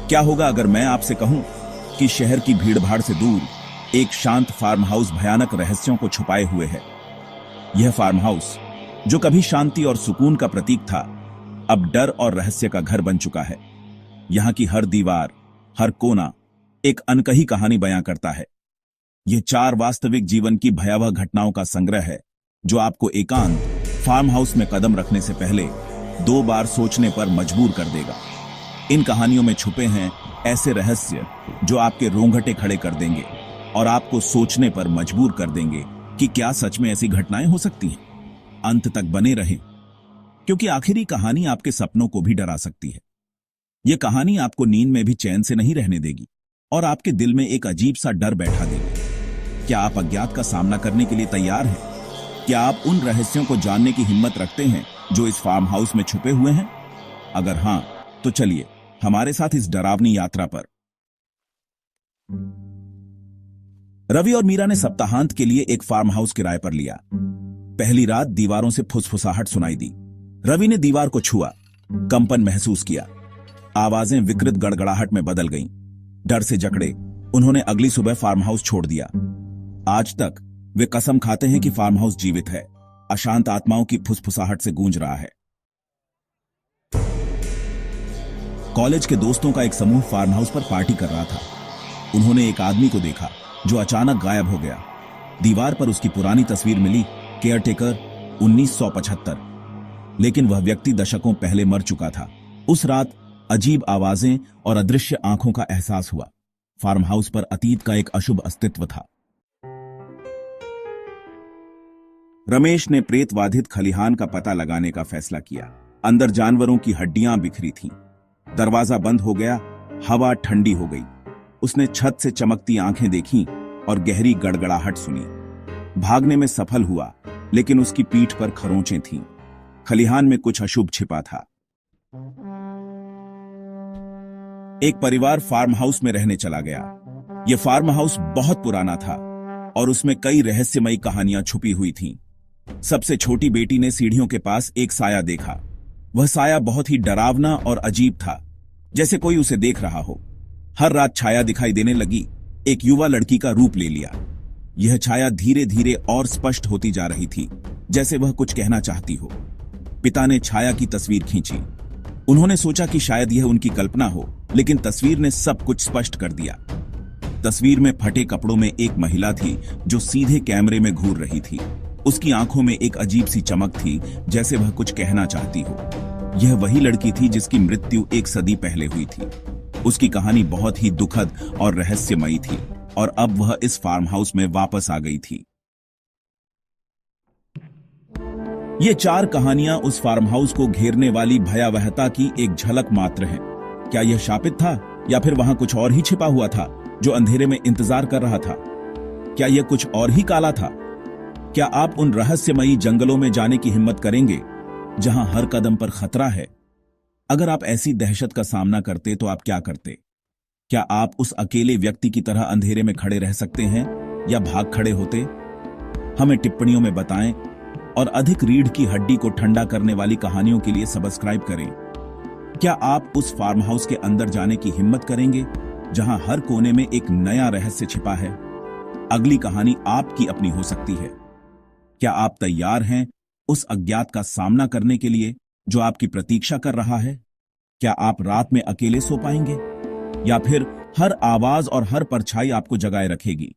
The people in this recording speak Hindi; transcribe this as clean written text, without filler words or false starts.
क्या होगा अगर मैं आपसे कहूं कि शहर की भीड़भाड़ से दूर एक शांत फार्म हाउस भयानक रहस्यों को छुपाए हुए है। यह फार्म हाउस जो कभी शांति और सुकून का प्रतीक था, अब डर और रहस्य का घर बन चुका है। यहां की हर दीवार, हर कोना एक अनकही कहानी बयां करता है। यह 4 वास्तविक जीवन की भयावह घटनाओं का संग्रह है जो आपको एकांत फार्म हाउस में कदम रखने से पहले 2 बार सोचने पर मजबूर कर देगा। इन कहानियों में छुपे हैं ऐसे रहस्य जो आपके रोंगटे खड़े कर देंगे और आपको सोचने पर मजबूर कर देंगे कि क्या सच में ऐसी घटनाएं हो सकती हैं। अंत तक बने रहें, क्योंकि आखिरी कहानी आपके सपनों को भी डरा सकती है। यह कहानी आपको नींद में भी चैन से नहीं रहने देगी और आपके दिल में एक अजीब सा डर बैठा देगी। क्या आप अज्ञात का सामना करने के लिए तैयार हैं? क्या आप उन रहस्यों को जानने की हिम्मत रखते हैं जो इस फार्म हाउस में छुपे हुए हैं? अगर हां, तो चलिए हमारे साथ इस डरावनी यात्रा पर। रवि और मीरा ने सप्ताहांत के लिए एक फार्म हाउस किराए पर लिया। पहली रात दीवारों से फुसफुसाहट सुनाई दी। रवि ने दीवार को छुआ, कंपन महसूस किया। आवाजें विकृत गड़गड़ाहट में बदल गईं। डर से जकड़े उन्होंने अगली सुबह फार्म हाउस छोड़ दिया। आज तक वे कसम खाते हैं कि फार्म हाउस जीवित है, अशांत आत्माओं की फुसफुसाहट से गूंज रहा है। कॉलेज के दोस्तों का एक समूह फार्म हाउस पर पार्टी कर रहा था। उन्होंने एक आदमी को देखा जो अचानक गायब हो गया। दीवार पर उसकी पुरानी तस्वीर मिली, केयरटेकर 1975। लेकिन वह व्यक्ति दशकों पहले मर चुका था। उस रात अजीब आवाजें और अदृश्य आंखों का एहसास हुआ। फार्म हाउस पर अतीत का एक अशुभ अस्तित्व था। रमेश ने प्रेतवाधित खलिहान का पता लगाने का फैसला किया। अंदर जानवरों की हड्डियां बिखरी थीं। दरवाजा बंद हो गया, हवा ठंडी हो गई। उसने छत से चमकती आंखें देखीं और गहरी गड़गड़ाहट सुनी। भागने में सफल हुआ, लेकिन उसकी पीठ पर खरोंचें थीं। खलिहान में कुछ अशुभ छिपा था। एक परिवार फार्म हाउस में रहने चला गया। यह फार्म हाउस बहुत पुराना था और उसमें कई रहस्यमयी कहानियां छुपी हुई थीं। सबसे छोटी बेटी ने सीढ़ियों के पास एक साया देखा। वह साया बहुत ही डरावना और अजीब था, जैसे कोई उसे देख रहा हो। हर रात छाया दिखाई देने लगी। एक युवा लड़की का रूप ले लिया। यह छाया धीरे धीरे और स्पष्ट होती जा रही थी, जैसे वह कुछ कहना चाहती हो। पिता ने छाया की तस्वीर खींची। उन्होंने सोचा कि शायद यह उनकी कल्पना हो, लेकिन तस्वीर ने सब कुछ स्पष्ट कर दिया। तस्वीर में फटे कपड़ों में एक महिला थी जो सीधे कैमरे में घूर रही थी। उसकी आंखों में एक अजीब सी चमक थी, जैसे वह कुछ कहना चाहती हो। यह वही लड़की थी जिसकी मृत्यु 1 सदी पहले हुई थी। उसकी कहानी बहुत ही दुखद और रहस्यमयी थी और अब वह इस फार्म हाउस में वापस आ गई थी। ये 4 कहानियां उस फार्म हाउस को घेरने वाली भयावहता की एक झलक मात्र हैं। क्या यह शापित था या फिर वहां कुछ और ही छिपा हुआ था जो अंधेरे में इंतजार कर रहा था? क्या यह कुछ और ही काला था? क्या आप उन रहस्यमयी जंगलों में जाने की हिम्मत करेंगे जहां हर कदम पर खतरा है? अगर आप ऐसी दहशत का सामना करते तो आप क्या करते? क्या आप उस अकेले व्यक्ति की तरह अंधेरे में खड़े रह सकते हैं या भाग खड़े होते? हमें टिप्पणियों में बताएं और अधिक रीढ़ की हड्डी को ठंडा करने वाली कहानियों के लिए सब्सक्राइब करें। क्या आप उस फार्म हाउस के अंदर जाने की हिम्मत करेंगे जहां हर कोने में एक नया रहस्य छिपा है? अगली कहानी आपकी अपनी हो सकती है। क्या आप तैयार हैं उस अज्ञात का सामना करने के लिए जो आपकी प्रतीक्षा कर रहा है? क्या आप रात में अकेले सो पाएंगे या फिर हर आवाज और हर परछाई आपको जगाए रखेगी?